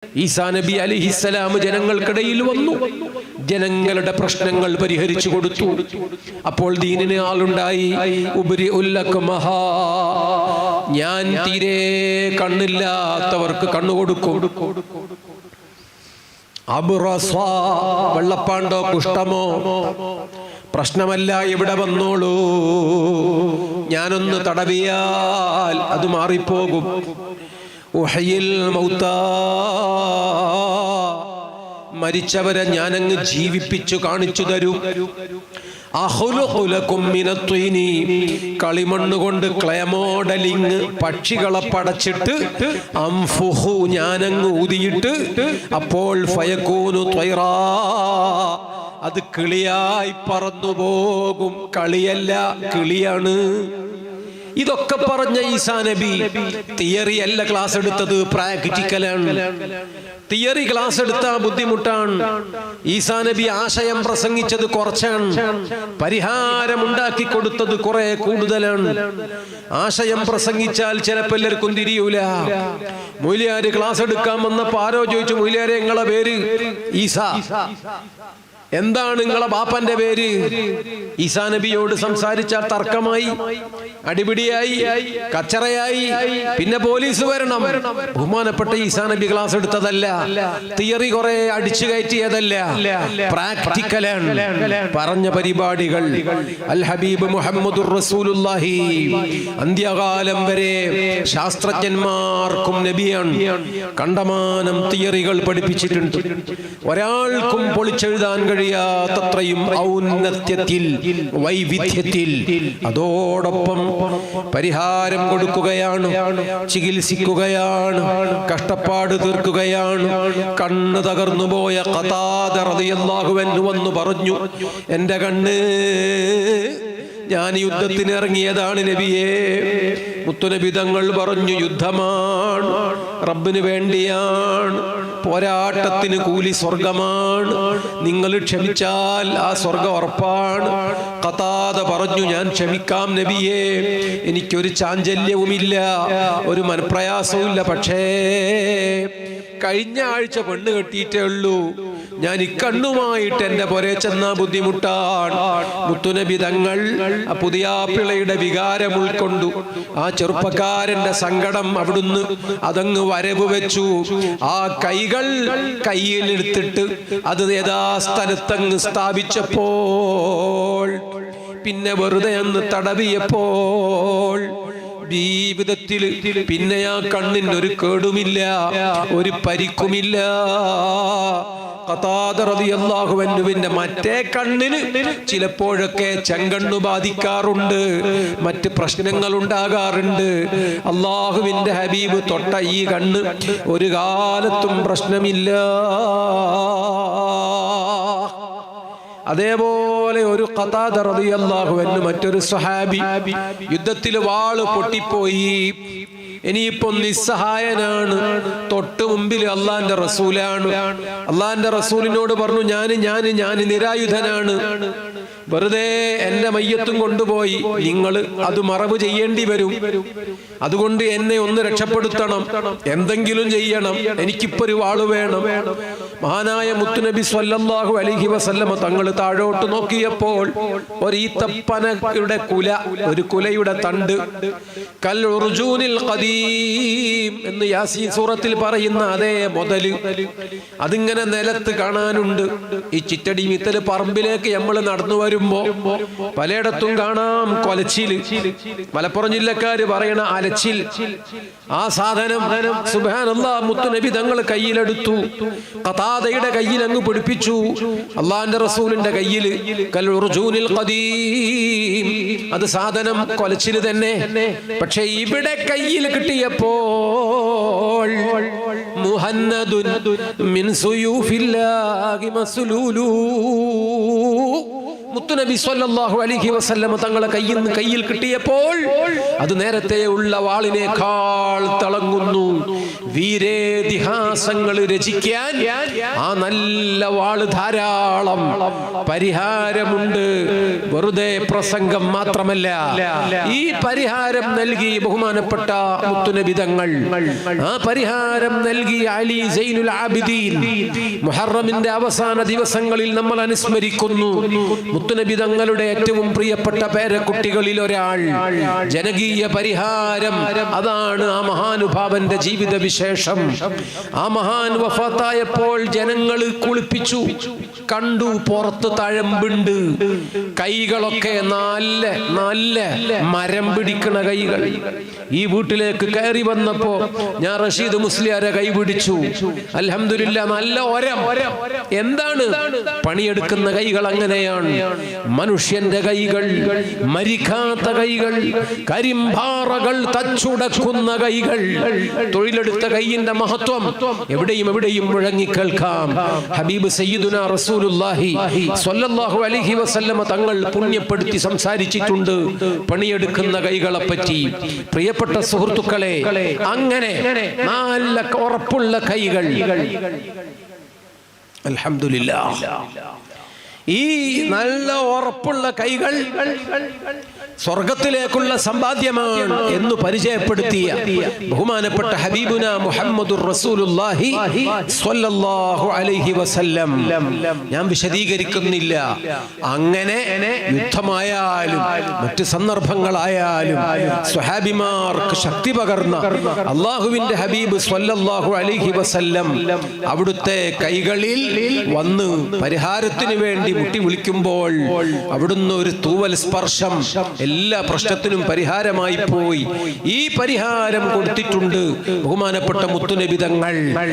ഈസാ നബി അലൈഹിസ്സലാം ജനങ്ങൾക്കിടയിൽ വന്നു, ജനങ്ങളുടെ പ്രശ്നങ്ങൾ പരിഹരിച്ചു കൊടുത്തു. അപ്പോൾ ദീനിന് ആളുണ്ടായി. ഞാൻ തീരെ കണ്ണില്ലാത്തവർക്ക് കണ്ണു കൊടുക്കും. വെള്ളപ്പാണ്ടോ കുഷ്ഠമോ പ്രശ്നമല്ല, ഇവിടെ വന്നോളൂ, ഞാനൊന്ന് തടവിയാൽ അത് മാറിപ്പോകും. മരിച്ചവരെ ഞാനങ്ങ് ജീവിപ്പിച്ചു കാണിച്ചു തരും. കളിമണ്ണ് കൊണ്ട് ക്ലേ മോഡലിങ് പക്ഷികളെ പടച്ചിട്ട് അംഫുഹു ഞാനങ്ങ് ഊതിയിട്ട് അപ്പോൾ ഫയകൂനു ത്വയ്റാ അത് കിളിയായി പറന്നു പോകും. കളിയല്ല, കിളിയാണ്. ഇതൊക്കെ പറഞ്ഞ ഈസാ നബി തിയറി അല്ല ക്ലാസ് എടുത്തത്, പ്രാക്ടിക്കലാണ്. തിയറി ക്ലാസ് എടുത്താൽ ബുദ്ധിമുട്ടാണ്. ഈസാ നബി ആശയം പ്രസംഗിച്ചത് കുറച്ചാണ്, പരിഹാരം ഉണ്ടാക്കി കൊടുത്തത് കുറെ കൂടുതലാണ്. ആശയം പ്രസംഗിച്ചാൽ ചിലപ്പോൾ എല്ലാവർക്കും തിരിയൂല. മൊയ്ലിയാര് ക്ലാസ് എടുക്കാൻ വന്നപ്പോ ആരോ ചോദിച്ചു, മൊയ്ലിയാരെ നിങ്ങളെ പേര്? ഈസാ. എന്താണ് നിങ്ങളെ ബാപ്പന്റെ പേര്? ഈസാ നബിയോട് സംസാരിച്ചാൽ തർക്കമായി, അടിപിടിയായി, കച്ചറയായി, പിന്നെ പോലീസ് വരണം. ബഹുമാനപ്പെട്ട ഈസാ നബി ക്ലാസ് എടുത്തതല്ല, തിയറി കുറെ അടിച്ചു കയറ്റിയതല്ല, പ്രാക്ടിക്കലാണ്. പറഞ്ഞ പരിപാടികൾ അൽ ഹബീബ് മുഹമ്മദുർ റസൂലുള്ളാഹി അന്ത്യകാലം വരെ ശാസ്ത്രജ്ഞന്മാർക്കും നബിയാണ്. കണ്ടമാനം തിയറികൾ പഠിപ്പിച്ചിട്ടുണ്ട്. ഒരാൾക്കും പൊളിച്ചെഴുതാൻ കഴിയാത്തത്രയും ഔന്നത്യത്തിൽ, വൈവിധ്യത്തിൽ. അതോടൊപ്പം പരിഹാരം കൊടുക്കുകയാണ്, ചികിത്സിക്കുകയാണ്, കഷ്ടപ്പാട് തീർക്കുകയാണ്. കണ്ണ് തകർന്നുപോയ ഖതാദ റളിയല്ലാഹു അൻഹു വന്നു പറഞ്ഞു, എന്റെ കണ്ണ്, ഞാൻ യുദ്ധത്തിന് ഇറങ്ങിയതാണ് നബിയേ. മുത്തുനബി തങ്ങൾ പറഞ്ഞു, യുദ്ധമാണ്, റബ്ബിന് വേണ്ടിയാണ്, പോരാട്ടത്തിന് കൂലി സ്വർഗമാണ്, നിങ്ങൾ ക്ഷമിച്ചാൽ ആ സ്വർഗം ഉറപ്പാണ്. ഖതാദ പറഞ്ഞു, ഞാൻ ക്ഷമിക്കാം നബിയേ, എനിക്കൊരു ചാഞ്ചല്യവുമില്ല, ഒരു മനപ്രയാസവുമില്ല. പക്ഷേ കഴിഞ്ഞ ആഴ്ച പെണ്ണ് കെട്ടിയിട്ടേ ഉള്ളൂ, ഞാൻ ഇക്കണ്ണുമായിട്ട് എന്റെ പുരേ ചെന്നാ ബുദ്ധിമുട്ടാണ്. മുത്തുനബി തങ്ങൾ ആ പുതിയാപ്പിളയുടെ വികാരം ഉൾക്കൊണ്ടു. ആ ചെറുപ്പക്കാരന്റെ സങ്കടം അവിടുന്ന് അതങ്ങ് വരവ് വെച്ചു. ആ കൈകൾ കയ്യിലെടുത്തിട്ട് അത് യഥാസ്ഥലത്തങ്ങ് സ്ഥാപിച്ചപ്പോൾ, പിന്നെ വെറുതെ അന്ന് തടവിയപ്പോൾ ജീവിതത്തിൽ പിന്നെ ആ കണ്ണിന് ഒരു കേടുമില്ല, ഒരു പരിക്കുമില്ല. ഖതാദ റളിയല്ലാഹു അൻഹുവിന്റെ മറ്റേ കണ്ണിന് ചിലപ്പോഴൊക്കെ ചെങ്കണ്ണു ബാധിക്കാറുണ്ട്, മറ്റ് പ്രശ്നങ്ങൾ ഉണ്ടാകാറുണ്ട്. അള്ളാഹുവിന്റെ ഹബീബ് തൊട്ട ഈ കണ്ണ് ഒരു കാലത്തും പ്രശ്നമില്ല. അതേപോലെ ഒരു ഖതാദ റളിയല്ലാഹു അൻഹു, മറ്റൊരു സ്വഹാബി, യുദ്ധത്തിൽ വാള് പൊട്ടിപ്പോയി, ഇനിയിപ്പോ നിസ്സഹായനാണ്. തൊട്ട് മുമ്പിൽ അള്ളാന്റെ റസൂലാണ്. അള്ളാന്റെ റസൂലിനോട് പറഞ്ഞു, ഞാൻ നിരായുധനാണ്, വെറുതെ എന്റെ മയ്യത്തും കൊണ്ടുപോയി നിങ്ങൾ അത് മറവ് ചെയ്യേണ്ടി വരും, അതുകൊണ്ട് എന്നെ ഒന്ന് രക്ഷപ്പെടുത്തണം, എന്തെങ്കിലും ചെയ്യണം, എനിക്കിപ്പോ ഒരു വാള് വേണം. മഹാനായ മുത്തുനബി സ്വല്ലല്ലാഹു അലൈഹി വസല്ലമ തങ്ങൾ താഴോട്ട് നോക്കിയപ്പോൾ ഒരു ഈത്തപ്പനയുടെ കുല, ഒരു കുലയുടെ തണ്ട്, കൽ ഉർജൂനിൽ ഖദീം എന്ന് യാസീൻ സൂറത്തിൽ പറയുന്ന അതേ മുതല് അതിങ്ങനെ നിലത്ത് കാണാനുണ്ട്. ഈ ചിറ്റടി മിത്തല് പറമ്പിലേക്ക് നമ്മൾ നടന്നു വരുമ്പോ പലയിടത്തും കാണാം കൊലച്ചില്. മലപ്പുറം ജില്ലക്കാര് പറയണ അലച്ചിൽ. ആ സാധനം സുബ്ഹാനല്ലാഹ് മുത്തുനബി തങ്ങൾ കയ്യിലെടുത്തു, ഖതാദയുടെ കയ്യിൽ അങ്ങ് പിടിപ്പിച്ചു. അള്ളാന്റെ റസൂലിന്റെ കയ്യില് കൽ ഉർജൂനിൽ ഖദീം, അത് സാധനം കൊലച്ചില് തന്നെ. പക്ഷെ ഇവിടെ കയ്യിൽ കിട്ടിയപ്പോൾ മുഹന്നദുൻ മിൻ സുയൂഫില്ലാഹി മസ്ലൂലു, മുത്തുനബി സ്വല്ലല്ലാഹു അലൈഹി വസല്ലം തങ്ങളെ കയ്യിൽ കിട്ടിയപ്പോൾ അത് നേരത്തെ ഉള്ള വാളിനേക്കാൾ തിളങ്ങുന്നു, വീരേതിഹാസങ്ങൾ രചിക്കാൻ ആ നല്ല വാള് ധാരാളം. പരിഹാരമുണ്ട്, വെറുതെ പ്രസംഗം മാത്രമല്ല. ഈ പരിഹാരം നൽകി ബഹുമാനപ്പെട്ട മുത്തുനബി തങ്ങൾ. ആ പരിഹാരം നൽകി അലി സൈനുൽ ആബിദീൻ. മുഹറമിന്റെ അവസാന ദിവസങ്ങളിൽ നമ്മൾ അനുസ്മരിക്കുന്നു മുത്തുനബി തങ്ങളുടെ ഏറ്റവും പ്രിയപ്പെട്ട പേരക്കുട്ടികളിൽ ഒരാൾ. ജനകീയ പരിഹാരം, അതാണ് ആ മഹാനുഭാവന്റെ ജീവിത വിശേഷം. ആ മഹാൻ വഫാത്തായപ്പോൾ ജനങ്ങൾ കുളിപ്പിച്ചു. കണ്ടു പുറത്ത് തഴമ്പുണ്ട്, കൈകളൊക്കെ നല്ല നല്ല മരം പിടിക്കണ കൈകൾ. ഈ വീട്ടിലേക്ക് കയറി വന്നപ്പോ ഞാൻ റഷീദ് മുസ്ലിയാരെ കൈ പിടിച്ചു. അൽഹംദുലില്ലാ, നല്ല ഒരം. എന്താണ് പണിയെടുക്കുന്ന കൈകൾ? അങ്ങനെയാണ് മനുഷ്യന്റെ കൈകൾ, മരിക്കാത്ത കൈകൾ, കരിമ്പാറകൾ തച്ചുടക്കുന്ന കൈകൾ. തൊഴിലെടുത്ത കൈയിന്റെ മഹത്വം എവിടെയും എവിടെയും മുഴങ്ങിക്കേൾക്കാം. ഹബീബ് സയ്യിദുനാ റസൂലുള്ളാഹി സ്വല്ലല്ലാഹു അലൈഹി വസല്ലമ തങ്ങൾ പുണ്യപ്പെടുത്തി സംസാരിച്ചിട്ടുണ്ട് പണിയെടുക്കുന്ന കൈകളെ പറ്റി. പ്രിയപ്പെട്ട സുഹൃത്തുക്കളെ, അങ്ങനെ നല്ല ഉറപ്പുള്ള കൈകൾ. അൽഹംദുലില്ലാഹ്, ഈ നല്ല ഉറപ്പുള്ള കൈകൾ സ്വർഗത്തിലേക്കുള്ള സമ്പാദ്യമാണ് എന്ന് പരിചയപ്പെടുത്തിയ ബഹുമാനപ്പെട്ട ഹബീബുന മുഹമ്മദുർ റസൂലുള്ളാഹി സ്വല്ലല്ലാഹു അലൈഹി വസല്ലം. ഞാൻ വിശദീകരിക്കുന്നില്ല. അങ്ങനെ യുദ്ധമായാലും മറ്റ് സന്ദർഭങ്ങളായാലും സ്വഹാബിമാർക്ക് ശക്തി പകർന്ന അള്ളാഹുവിന്റെ ഹബീബ് സ്വല്ലല്ലാഹു അലൈഹി വസല്ലം അവിടുത്തെ കൈകളിൽ വന്ന് പരിഹാരത്തിന് വേണ്ടി മുട്ടി വിളിക്കുമ്പോൾ അവിടുന്ന് ഒരു തൂവൽ സ്പർശം എല്ലാ പ്രശ്നത്തിനും പരിഹാരമായി പോയി. ഈ പരിഹാരം കൊടുത്തിട്ടുണ്ട് ബഹുമാനപ്പെട്ട മുത്തുനബി തങ്ങൾ.